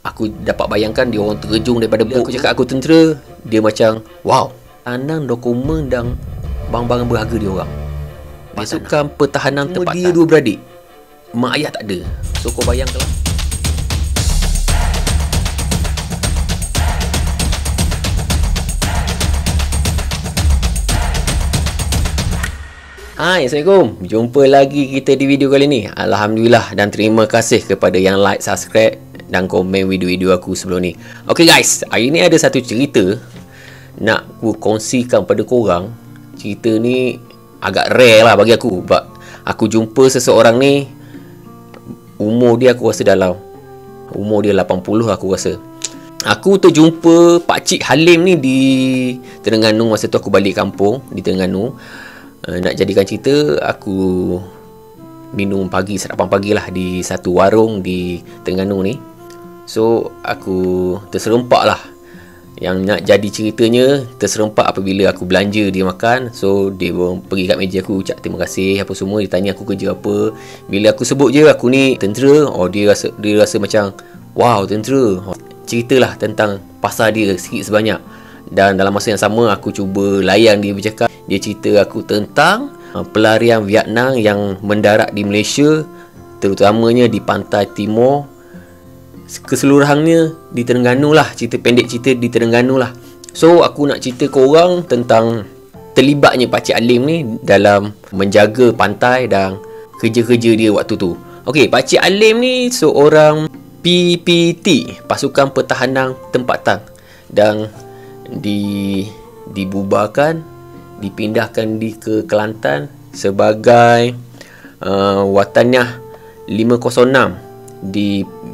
Aku dapat bayangkan dia orang terjun daripada bot. Aku cakap aku tentera, dia macam wow, tanang dokumen dan barang-barang berharga dia orang. Pasukan pertahanan tempatan. Dia dua beradik, mak ayah tak ada. So kau bayangkanlah. Hai, Assalamualaikum. Jumpa lagi kita di video kali ni. Alhamdulillah dan terima kasih kepada yang like, subscribe dan komen video-video aku sebelum ni. Okay guys, hari ni ada satu cerita nak aku kongsikan pada korang. Cerita ni agak rare lah bagi aku, sebab aku jumpa seseorang ni, umur dia aku rasa dalam umur dia 80 aku rasa. Aku terjumpa Pakcik Halim ni di Terengganu. Masa tu aku balik kampung di Terengganu. Nak jadikan cerita, aku minum pagi, sarapan pagi lah di satu warung di Terengganu ni. So aku terserempak lah. Yang nak jadi ceritanya terserempak apabila aku belanja dia makan. So dia pergi kat meja aku, ucap terima kasih apa semua. Dia tanya aku kerja apa. Bila aku sebut je aku ni tentera, dia rasa macam wow, tentera. Ceritalah tentang pasal dia sikit sebanyak. Dan dalam masa yang sama aku cuba layan dia bercakap. Dia cerita aku tentang pelarian Vietnam yang mendarat di Malaysia, terutamanya di pantai timur, keseluruhannya di Terengganu lah. Cerita pendek cerita di Terengganu lah. So aku nak cerita korang tentang terlibatnya Pakcik Halim ni dalam menjaga pantai dan kerja-kerja dia waktu tu. Okey, Pakcik Halim ni seorang PPT, Pasukan Pertahanan Tempatan, dan dibubarkan, dipindahkan ke Kelantan sebagai Wataniah 506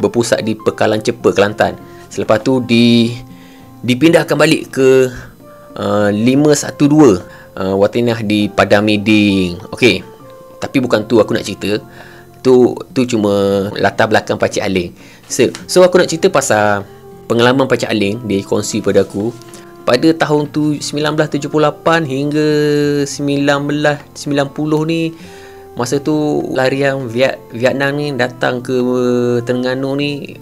berpusat di Pekalan Cepa, Kelantan. Selepas tu dipindahkan balik ke 512 Wataniah di Padang Miding. Okey, tapi bukan tu aku nak cerita. Tu cuma latar belakang Pakcik Halim. So aku nak cerita pasal pengalaman Pakcik Halim. Dia kongsi pada aku pada tahun tu 1978 hingga 1990 ni. Masa tu larian Vietnam ni datang ke Terengganu ni.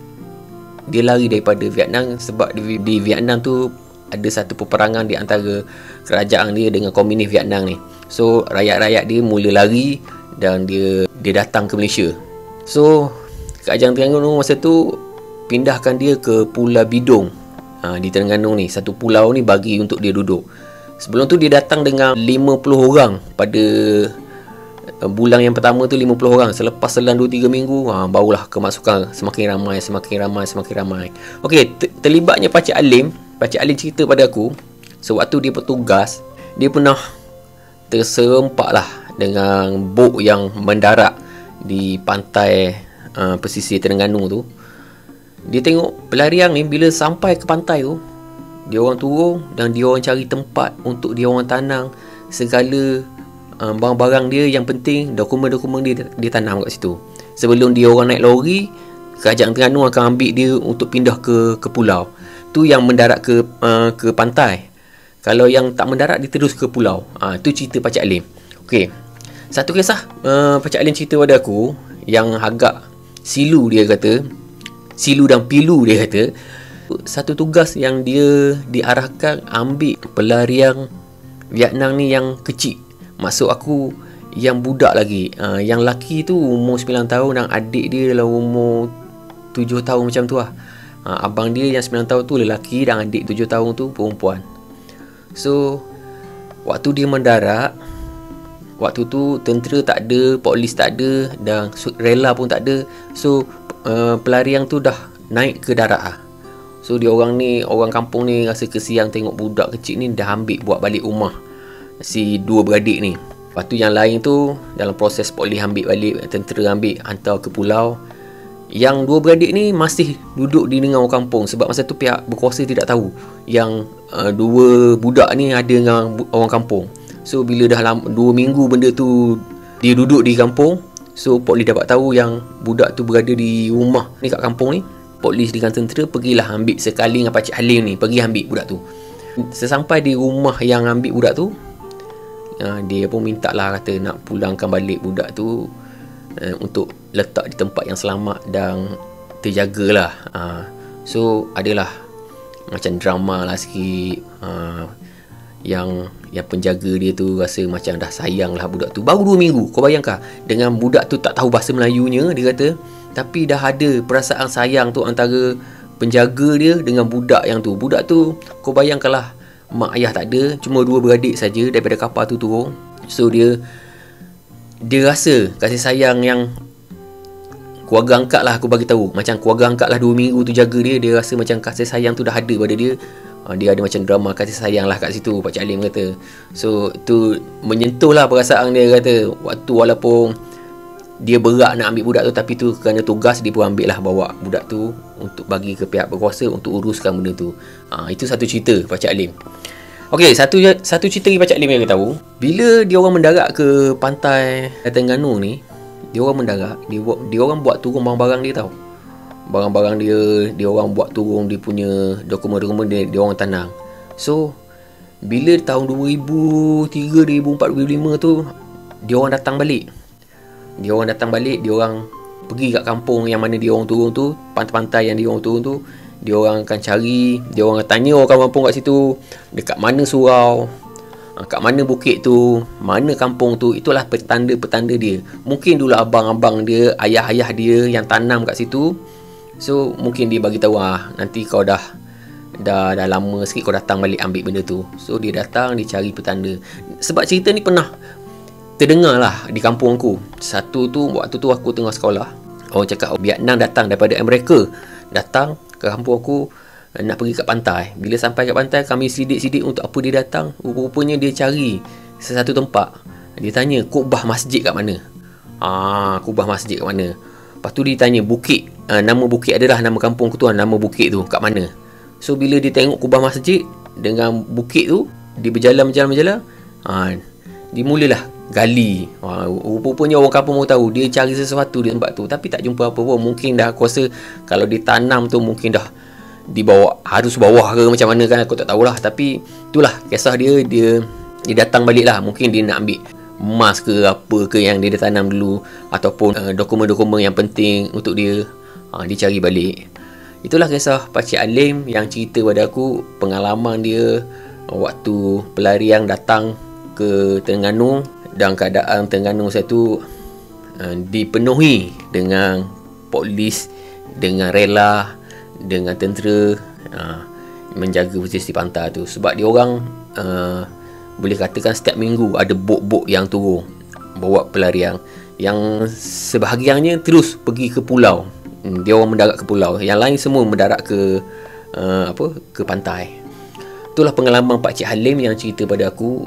Dia lari daripada Vietnam sebab di Vietnam tu ada satu peperangan di antara kerajaan dia dengan komunis Vietnam ni. So rakyat-rakyat dia mula lari dan dia datang ke Malaysia. So kerajaan Terengganu masa tu pindahkan dia ke Pulau Bidong di Terengganu ni. Satu pulau ni bagi untuk dia duduk. Sebelum tu dia datang dengan 50 orang. Pada bulan yang pertama tu 50 orang. Selepas selang 2-3 minggu barulah kemasukan semakin ramai. Okey, terlibatnya Pakcik Halim. Pakcik Halim cerita pada aku, sewaktu dia bertugas, dia pernah terserempak lah dengan bot yang mendarat di pantai pesisir Terengganu tu. Dia tengok pelarian ni bila sampai ke pantai tu, dia orang turun dan dia orang cari tempat untuk dia orang tanam segala barang-barang dia yang penting, dokumen-dokumen dia tanam kat situ. Sebelum dia orang naik lori, kerajaan Terengganu akan ambil dia untuk pindah ke pulau. Tu yang mendarat ke pantai. Kalau yang tak mendarat dia terus ke pulau. Tu cerita Pakcik Halim. Okey. Satu kisah Pakcik Halim cerita pada aku yang agak silu dan pilu dia kata. Satu tugas yang dia diarahkan ambil pelarian Vietnam ni yang kecil. Maksud aku yang budak lagi. Yang laki tu umur 9 tahun dan adik dia dalam umur 7 tahun macam tu lah. Abang dia yang 9 tahun tu lelaki dan adik 7 tahun tu perempuan. So waktu dia mendarat, waktu tu tentera tak ada, polis tak ada dan rela pun tak ada. So pelarian tu dah naik ke darat lah. So dia orang kampung ni rasa kesian tengok budak kecil ni dah ambil buat balik rumah si dua beradik ni. Lepas tu yang lain tu dalam proses polis ambil balik, tentera ambil hantar ke pulau. Yang dua beradik ni masih duduk di dengan orang kampung sebab masa tu pihak berkuasa tidak tahu yang dua budak ni ada dengan orang kampung. So bila dah 2 minggu benda tu dia duduk di kampung, so polis dapat tahu yang budak tu berada di rumah ni kat kampung ni. Polis dengan tentera pergilah ambil sekali dengan Pakcik Halim ni, pergi ambil budak tu. Sesampai di rumah yang ambil budak tu, dia pun minta lah, kata nak pulangkan balik budak tu untuk letak di tempat yang selamat dan terjagalah. So adalah macam drama lah sikit. Yang penjaga dia tu rasa macam dah sayang lah budak tu. Baru 2 minggu. Kau bayangkan, dengan budak tu tak tahu bahasa Melayunya, dia kata, tapi dah ada perasaan sayang tu antara penjaga dia dengan budak yang tu. Budak tu, kau bayangkanlah, mak ayah tak ada, cuma 2 beradik saja daripada kapal tu turun. So dia rasa kasih sayang yang keluarga angkat lah, aku bagi tahu. Macam keluarga angkat lah 2 minggu tu jaga dia. Dia rasa macam kasih sayang tu dah ada pada dia. Dia ada macam drama kasih sayang lah kat situ, Pak Cik Halim kata. So tu menyentuh lah perasaan dia, kata waktu walaupun dia berat nak ambil budak tu, tapi tu kerana tugas dia pun ambil lah, bawa budak tu untuk bagi ke pihak berkuasa untuk uruskan benda tu. Itu satu cerita Pak Cik Halim. Okey, satu cerita lagi Pak Cik Halim yang kita tahu. Bila dia orang mendarat ke pantai Terengganu ni, dia orang mendarat, dia orang buat turun barang-barang dia tau. Barang-barang dia orang buat turun, dia punya dokumen-dokumen dia orang tanam. So bila tahun 2003, 2004, 2005 tu, dia orang datang balik. Dia orang pergi kat kampung yang mana dia orang turun tu, pantai-pantai yang dia orang turun tu. Dia orang akan cari, dia orang tanya orang kampung kat situ, dekat mana surau, kat mana bukit tu, mana kampung tu. Itulah petanda-petanda dia. Mungkin dulu abang-abang dia, ayah-ayah dia yang tanam kat situ. So mungkin dia bagi tahu, nanti kau dah lama sikit kau datang balik ambil benda tu. So dia datang, dia cari petanda. Sebab cerita ni pernah terdengar lah di kampung aku. Waktu tu aku tengah sekolah, orang cakap Vietnam datang daripada Amerika, datang ke kampung aku nak pergi kat pantai. Bila sampai kat pantai, kami sidik-sidik untuk apa dia datang. Rupanya dia cari sesuatu tempat. Dia tanya kubah masjid kat mana. Kubah masjid kat mana. Lepas tu dia tanya bukit, nama bukit adalah nama kampung aku tu, nama bukit tu kat mana. So bila dia tengok kubah masjid dengan bukit tu, dia berjalan, dia mulalah gali. Rupanya orang kampung mau tahu dia cari sesuatu di tempat tu, tapi tak jumpa apa pun. Mungkin dah, aku rasa kalau ditanam tu mungkin dah dibawa harus bawah ke macam mana kan, aku tak tahulah. Tapi itulah kisah dia datang balik lah. Mungkin dia nak ambil emas ke apa ke yang dia dah tanam dulu, ataupun dokumen-dokumen yang penting untuk dia. Dia cari balik. Itulah kisah Pak Cik Halim yang cerita pada aku pengalaman dia waktu pelarian datang ke Terengganu, dan keadaan Terengganu saya tu dipenuhi dengan polis, dengan rela, dengan tentera menjaga posisi pantai tu. Sebab dia orang boleh katakan setiap minggu ada bot-bot yang turun bawa pelarian, yang sebahagiannya terus pergi ke pulau. Dia orang mendarat ke pulau, yang lain semua mendarat ke ke pantai. Itulah pengalaman Pak Cik Halim yang cerita pada aku.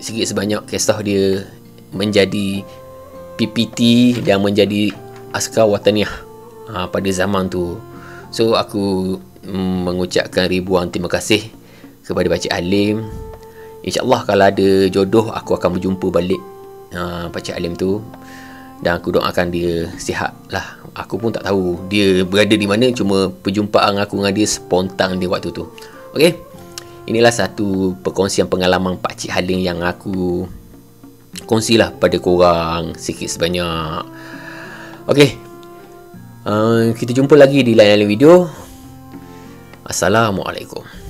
Sikit sebanyak kisah dia menjadi PPT dan menjadi askar wataniah pada zaman tu. So aku mengucapkan ribuan terima kasih kepada Pak Cik Halim. InsyaAllah kalau ada jodoh, aku akan berjumpa balik Pak Cik Halim tu, dan aku doakan dia sihat lah. Aku pun tak tahu dia berada di mana, cuma perjumpaan aku dengan dia spontan di waktu tu. Okey, inilah satu perkongsian pengalaman Pak Cik Halim yang aku kongsilah pada korang sikit sebanyak. Okey, kita jumpa lagi di lain-lain video. Assalamualaikum.